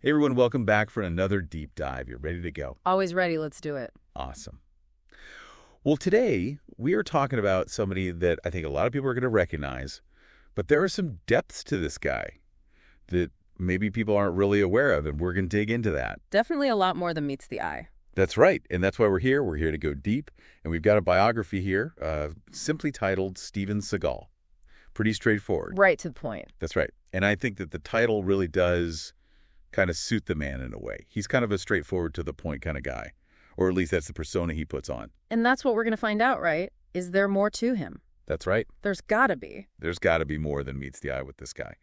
Hey everyone, welcome back for another deep dive. You're ready to go. Always ready. Let's do it. Awesome. Well, today we are talking about somebody that I think a lot of people are going to recognize, but there are some depths to this guy that maybe people aren't really aware of, and we're going to dig into that. Definitely a lot more than meets the eye. That's right, and that's why we're here. We're here to go deep, and we've got a biography here, simply titled Steven Seagal. Pretty straightforward. Right to the point. That's right, and I think that the title really does kind of suit the man in a way. He's kind of a straightforward to the point kind of guy, or at least that's the persona he puts on. And that's what we're going to find out, right? Is there more to him? That's right. There's got to be. There's got to be more than meets the eye with this guy.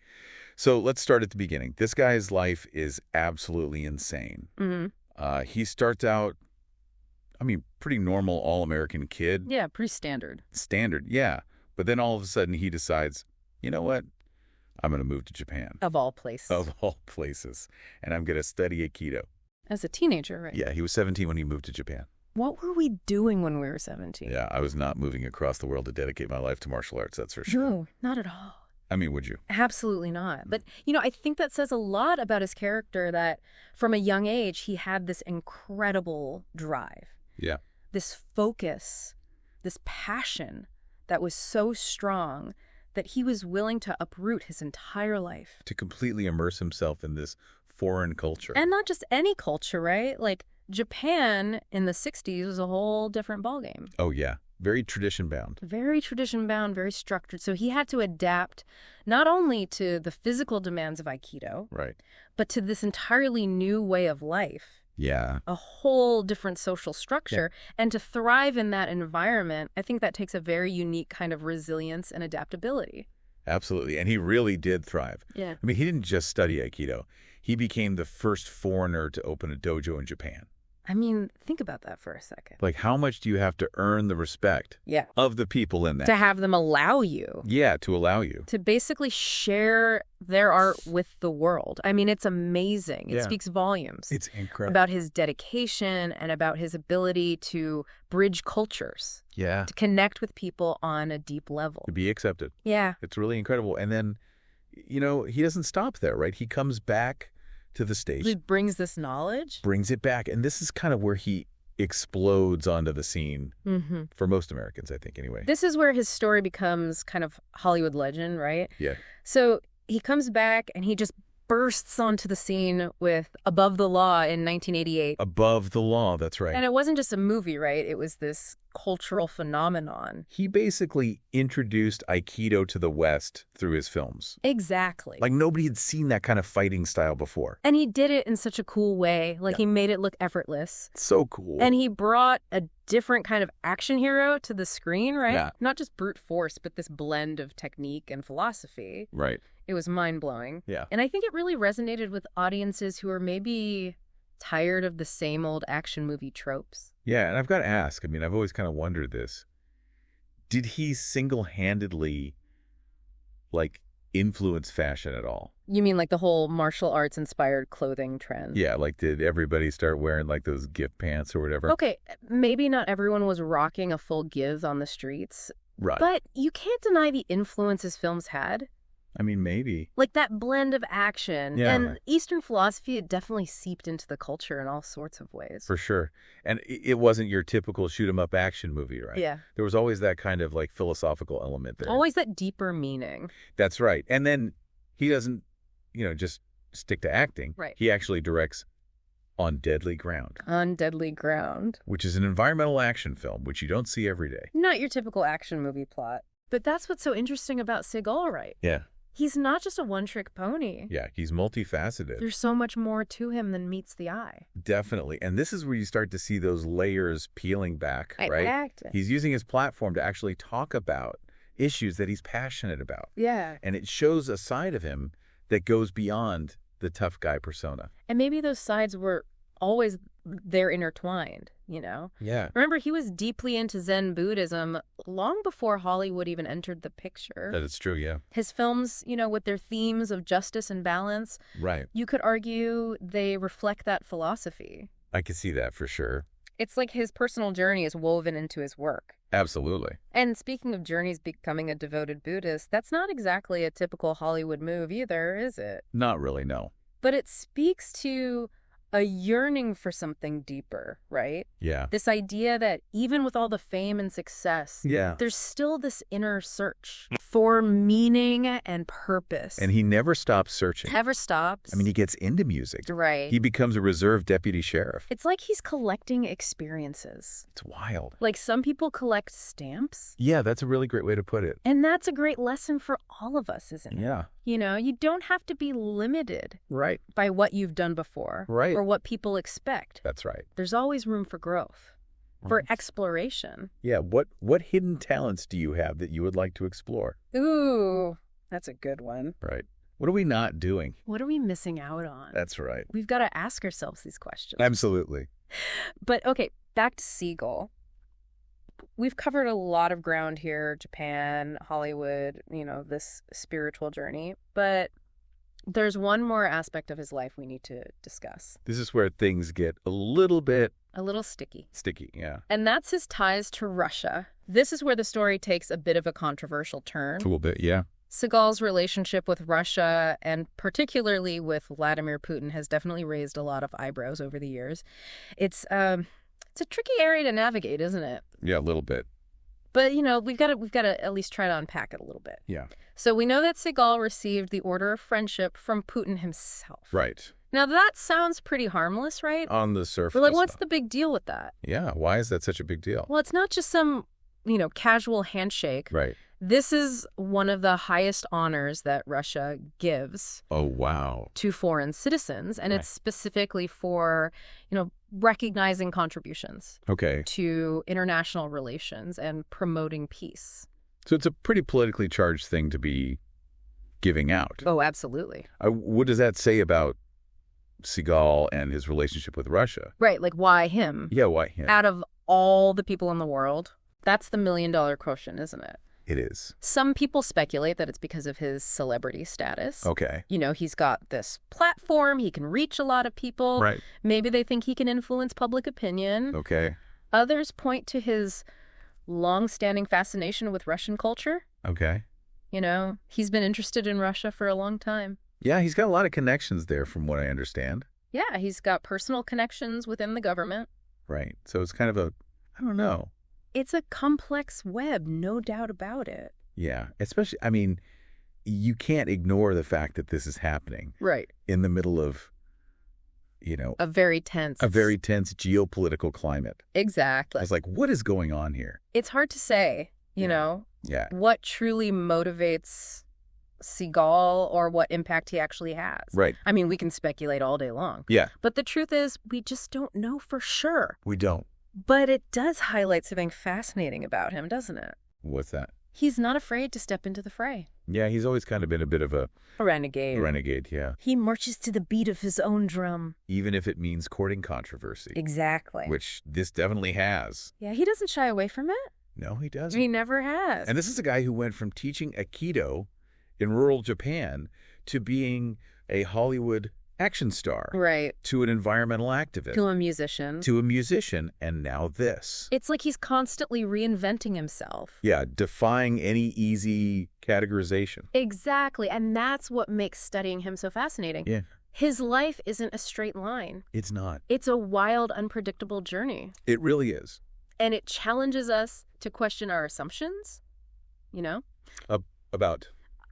So let's start at the beginning. This guy's life is absolutely insane. Mm-hmm. He starts out, pretty normal all-American kid. Yeah, pretty standard. Standard, yeah. But then all of a sudden he decides, you know what? I'm going to move to Japan. Of all places. Of all places. And I'm going to study Aikido. As a teenager, right? Yeah, he was 17 when he moved to Japan. What were we doing when we were 17? Yeah, I was not moving across the world to dedicate my life to martial arts, that's for sure. No, not at all. Would you? Absolutely not. But, I think that says a lot about his character that from a young age, he had this incredible drive. Yeah. This focus, this passion that was so strong that he was willing to uproot his entire life. To completely immerse himself in this foreign culture. And not just any culture, right? Like Japan in the 60s was a whole different ballgame. Oh, yeah. Very tradition-bound. Very tradition-bound, very structured. So he had to adapt not only to the physical demands of Aikido, Right. but to this entirely new way of life. Yeah. A whole different social structure. Yeah. And to thrive in that environment, I think that takes a very unique kind of resilience and adaptability. Absolutely. And he really did thrive. Yeah. He didn't just study Aikido. He became the first foreigner to open a dojo in Japan. Think about that for a second. Like, how much do you have to earn the respect of the people in that? To have them allow you. Yeah, to allow you. To basically share their art with the world. It's amazing. It speaks volumes. It's incredible. About his dedication and about his ability to bridge cultures. Yeah. To connect with people on a deep level. To be accepted. Yeah. It's really incredible. And then, he doesn't stop there, right? He comes back to the stage. He brings this knowledge. Brings it back. And this is kind of where he explodes onto the scene for most Americans, I think, anyway. This is where his story becomes kind of Hollywood legend, right? Yeah. So he comes back and he just bursts onto the scene with Above the Law in 1988. Above the Law, that's right. And it wasn't just a movie, right? It was this cultural phenomenon. He basically introduced Aikido to the West through his films. Exactly. Like nobody had seen that kind of fighting style before. And he did it in such a cool way. He made it look effortless. So cool. And he brought a different kind of action hero to the screen, right? Yeah. Not just brute force, but this blend of technique and philosophy. Right. It was mind-blowing. Yeah. And I think it really resonated with audiences who are maybe tired of the same old action movie tropes. Yeah, and I've got to ask, I've always kind of wondered this. Did he single-handedly, influence fashion at all? You mean the whole martial arts-inspired clothing trend? Yeah, did everybody start wearing, those gift pants or whatever? Okay, maybe not everyone was rocking a full give on the streets. Right. But you can't deny the influence his films had. Maybe. That blend of action. Yeah. And Eastern philosophy, it definitely seeped into the culture in all sorts of ways. For sure. And it wasn't your typical shoot-'em-up action movie, right? Yeah. There was always that kind of, philosophical element there. Always that deeper meaning. That's right. And then he doesn't, just stick to acting. Right. He actually directs On Deadly Ground. On Deadly Ground. Which is an environmental action film, which you don't see every day. Not your typical action movie plot. But that's what's so interesting about Seagal, right? Yeah. He's not just a one-trick pony. Yeah, he's multifaceted. There's so much more to him than meets the eye. Definitely. And this is where you start to see those layers peeling back, right? Acting. He's using his platform to actually talk about issues that he's passionate about. Yeah. And it shows a side of him that goes beyond the tough guy persona. And maybe those sides were always they're intertwined, Yeah. Remember, he was deeply into Zen Buddhism long before Hollywood even entered the picture. That is true, yeah. His films, with their themes of justice and balance, Right. you could argue they reflect that philosophy. I can see that for sure. It's like his personal journey is woven into his work. Absolutely. And speaking of journeys becoming a devoted Buddhist, that's not exactly a typical Hollywood move either, is it? Not really, no. But it speaks to a yearning for something deeper, right? Yeah. This idea that even with all the fame and success, Yeah. there's still this inner search for meaning and purpose. And he never stops searching. Never stops. I mean, he gets into music. Right. He becomes a reserve deputy sheriff. It's like he's collecting experiences. It's wild. Like some people collect stamps. Yeah, that's a really great way to put it. And that's a great lesson for all of us, isn't it? Yeah. You know, you don't have to be limited Right. by what you've done before. Right. Or what people expect. That's right. There's always room for growth, for Right. exploration. Yeah, what hidden talents do you have that you would like to explore? Ooh, that's a good one. Right. What are we not doing? What are we missing out on? That's right. We've got to ask ourselves these questions. Absolutely. But okay, back to Seagal. We've covered a lot of ground here, Japan, Hollywood, you know, this spiritual journey. But there's one more aspect of his life we need to discuss. This is where things get a little bit A little sticky. sticky, yeah. And that's his ties to Russia. This is where the story takes a bit of a controversial turn. A little bit, yeah. Seagal's relationship with Russia, and particularly with Vladimir Putin, has definitely raised a lot of eyebrows over the years. It's a tricky area to navigate, isn't it? Yeah, a little bit. But, you know, we've got to at least try to unpack it a little bit. Yeah. So we know that Seagal received the Order of Friendship from Putin himself. Right. Now, that sounds pretty harmless, right? On the surface. We're like, what's the big deal with that? Yeah, why is that such a big deal? Well, it's not just some, you know, casual handshake. Right. This is one of the highest honors that Russia gives Oh, wow. to foreign citizens, and Right. it's specifically for, you know, recognizing contributions Okay. to international relations and promoting peace. So it's a pretty politically charged thing to be giving out. Oh, absolutely. What does that say about Seagal and his relationship with Russia? Right, like why him? Yeah, why him? Out of all the people in the world, that's the million-dollar question, isn't it? It is. Some people speculate that it's because of his celebrity status. Okay. You know, he's got this platform, he can reach a lot of people. Right. Maybe they think he can influence public opinion. Okay. Others point to his long-standing fascination with Russian culture. Okay. You know, he's been interested in Russia for a long time. Yeah, he's got a lot of connections there from what I understand. Yeah, he's got personal connections within the government. Right. So it's kind of a, I don't know. It's a complex web, no doubt about it. Yeah. Especially, I mean, you can't ignore the fact that this is happening Right. in the middle of, you know, A very tense. a very tense geopolitical climate. I Exactly. was like, what is going on here? It's hard to say, you Yeah. know, Yeah. what truly motivates Seagal or what impact he actually has. Right. I mean, we can speculate all day long. Yeah. But the truth is, we just don't know for sure. We don't. But it does highlight something fascinating about him, doesn't it? What's that? He's not afraid to step into the fray. Yeah, he's always kind of been a bit of a A renegade. renegade, yeah. He marches to the beat of his own drum. Even if it means courting controversy, Exactly. which this definitely has. Yeah, he doesn't shy away from it. No, he doesn't. He never has. And this is a guy who went from teaching Aikido in rural Japan to being a Hollywood action star, Right. to an environmental activist, To a musician. to a musician, and now this. It's like he's constantly reinventing himself. Yeah, defying any easy categorization. Exactly. And that's what makes studying him so fascinating. Yeah, His life isn't a straight line. it's not. It's a wild, unpredictable journey. It really is. And it challenges us to question our assumptions, you know,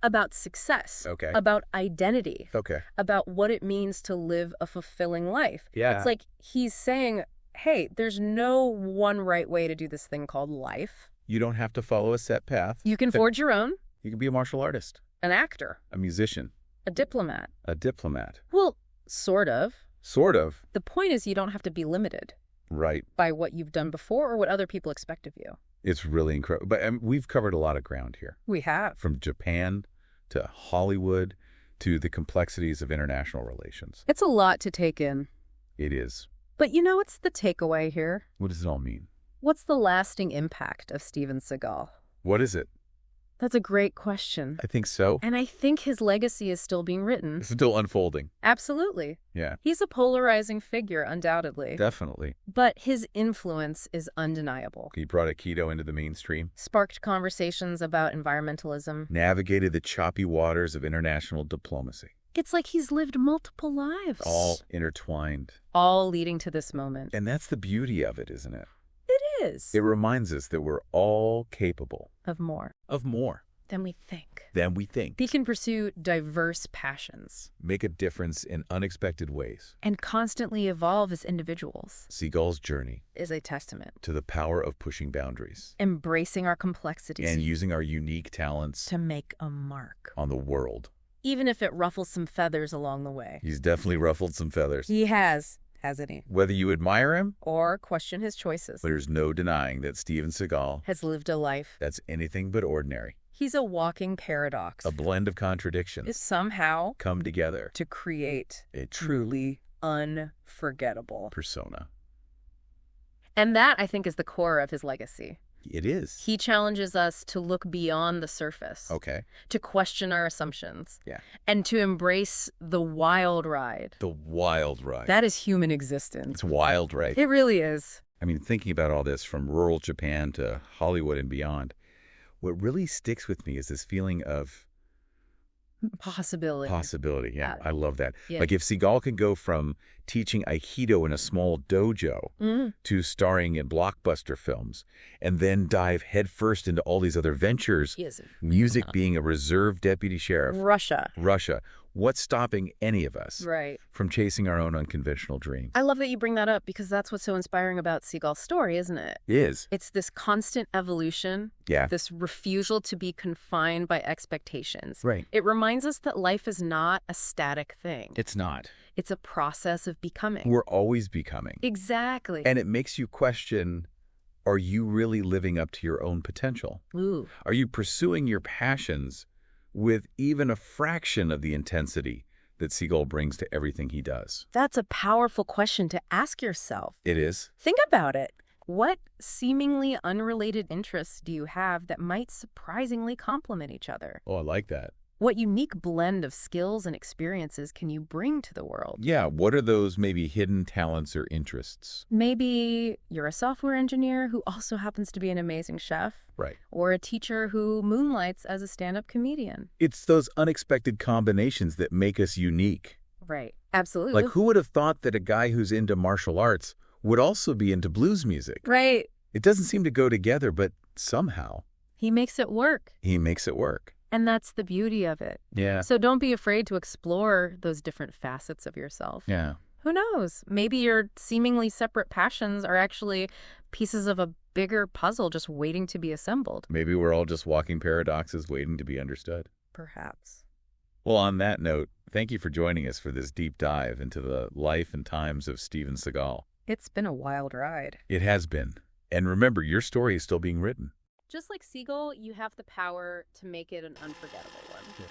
about success, Okay. about identity, Okay. about what it means to live a fulfilling life. Yeah. It's like he's saying, hey, there's no one right way to do this thing called life. You don't have to follow a set path. You can forge your own, You can be a martial artist, an actor, a musician, a diplomat. a diplomat. Well, sort of. Sort of. The point is you don't have to be limited Right. by what you've done before or what other people expect of you. It's really incredible. But we've covered a lot of ground here, We have. from Japan to Hollywood to the complexities of international relations. It's a lot to take in. It is. But you know what's the takeaway here? What does it all mean? What's the lasting impact of Steven Seagal? What is it? That's a great question. I think so. And I think his legacy is still being written. It's still unfolding. Absolutely. Yeah, He's a polarizing figure, undoubtedly. definitely. But his influence is undeniable. He brought Aikido into the mainstream, Sparked conversations about environmentalism. navigated the choppy waters of international diplomacy. It's like he's lived multiple lives. All intertwined. All leading to this moment. And that's the beauty of it, isn't it? It is. It reminds us that we're all capable Of more. of more Than we think. than we think. He can pursue diverse passions. Make a difference in unexpected ways. And constantly evolve as individuals. Seagal's journey Is a testament. to the power of pushing boundaries Embracing our complexities. and using our unique talents to make a mark. on the world. Even if it ruffles some feathers along the way. He's definitely ruffled some feathers. He has, hasn't he? Whether you admire him, Or question his choices. there's no denying that Steven Seagal, Has lived a life. that's anything but ordinary. He's a walking paradox. A blend of Is contradictions somehow come together. to create A truly unforgettable. persona. And that, I think, is the core of his legacy. It is. He challenges us to look beyond the surface. Okay. To question our assumptions. Yeah. And to embrace the wild ride. The wild ride. That is human existence. It's wild, right? It really is. I mean, thinking about all this from rural Japan to Hollywood and beyond, what really sticks with me is this feeling of Possibility. possibility. Yeah, I love that. Yeah. Like if Seagal can go from teaching Aikido in a small dojo to starring in blockbuster films and then dive headfirst into all these other ventures, He is. music being a reserve deputy sheriff, Russia. Russia, what's stopping any of us Right. from chasing our own unconventional dreams? I love that you bring that up because that's what's so inspiring about Seagal's story, isn't it? Is. It's this constant evolution, Yeah. this refusal to be confined by expectations. Right. It reminds us that life is not a static thing. It's not. It's a process of becoming. We're always becoming. Exactly. And it makes you question, are you really living up to your own potential? Ooh. Are you pursuing your passions with even a fraction of the intensity that Seagal brings to everything he does? That's a powerful question to ask yourself. It is. Think about it. What seemingly unrelated interests do you have that might surprisingly complement each other? Oh, I like that. What unique blend of skills and experiences can you bring to the world? Yeah, what are those maybe hidden talents or interests? Maybe you're a software engineer who also happens to be an amazing chef. Right. Or a teacher who moonlights as a stand-up comedian. It's those unexpected combinations that make us unique. Right. Absolutely. Like, who would have thought that a guy who's into martial arts would also be into blues music? Right. It doesn't seem to go together, but somehow He makes it work. he makes it work. And that's the beauty of it. Yeah. So don't be afraid to explore those different facets of yourself. Yeah. Who knows? Maybe your seemingly separate passions are actually pieces of a bigger puzzle just waiting to be assembled. Maybe we're all just walking paradoxes waiting to be understood. Perhaps. Well, on that note, thank you for joining us for this deep dive into the life and times of Steven Seagal. It's been a wild ride. It has been. And remember, your story is still being written. Just like Seagal, you have the power to make it an unforgettable one. Yeah.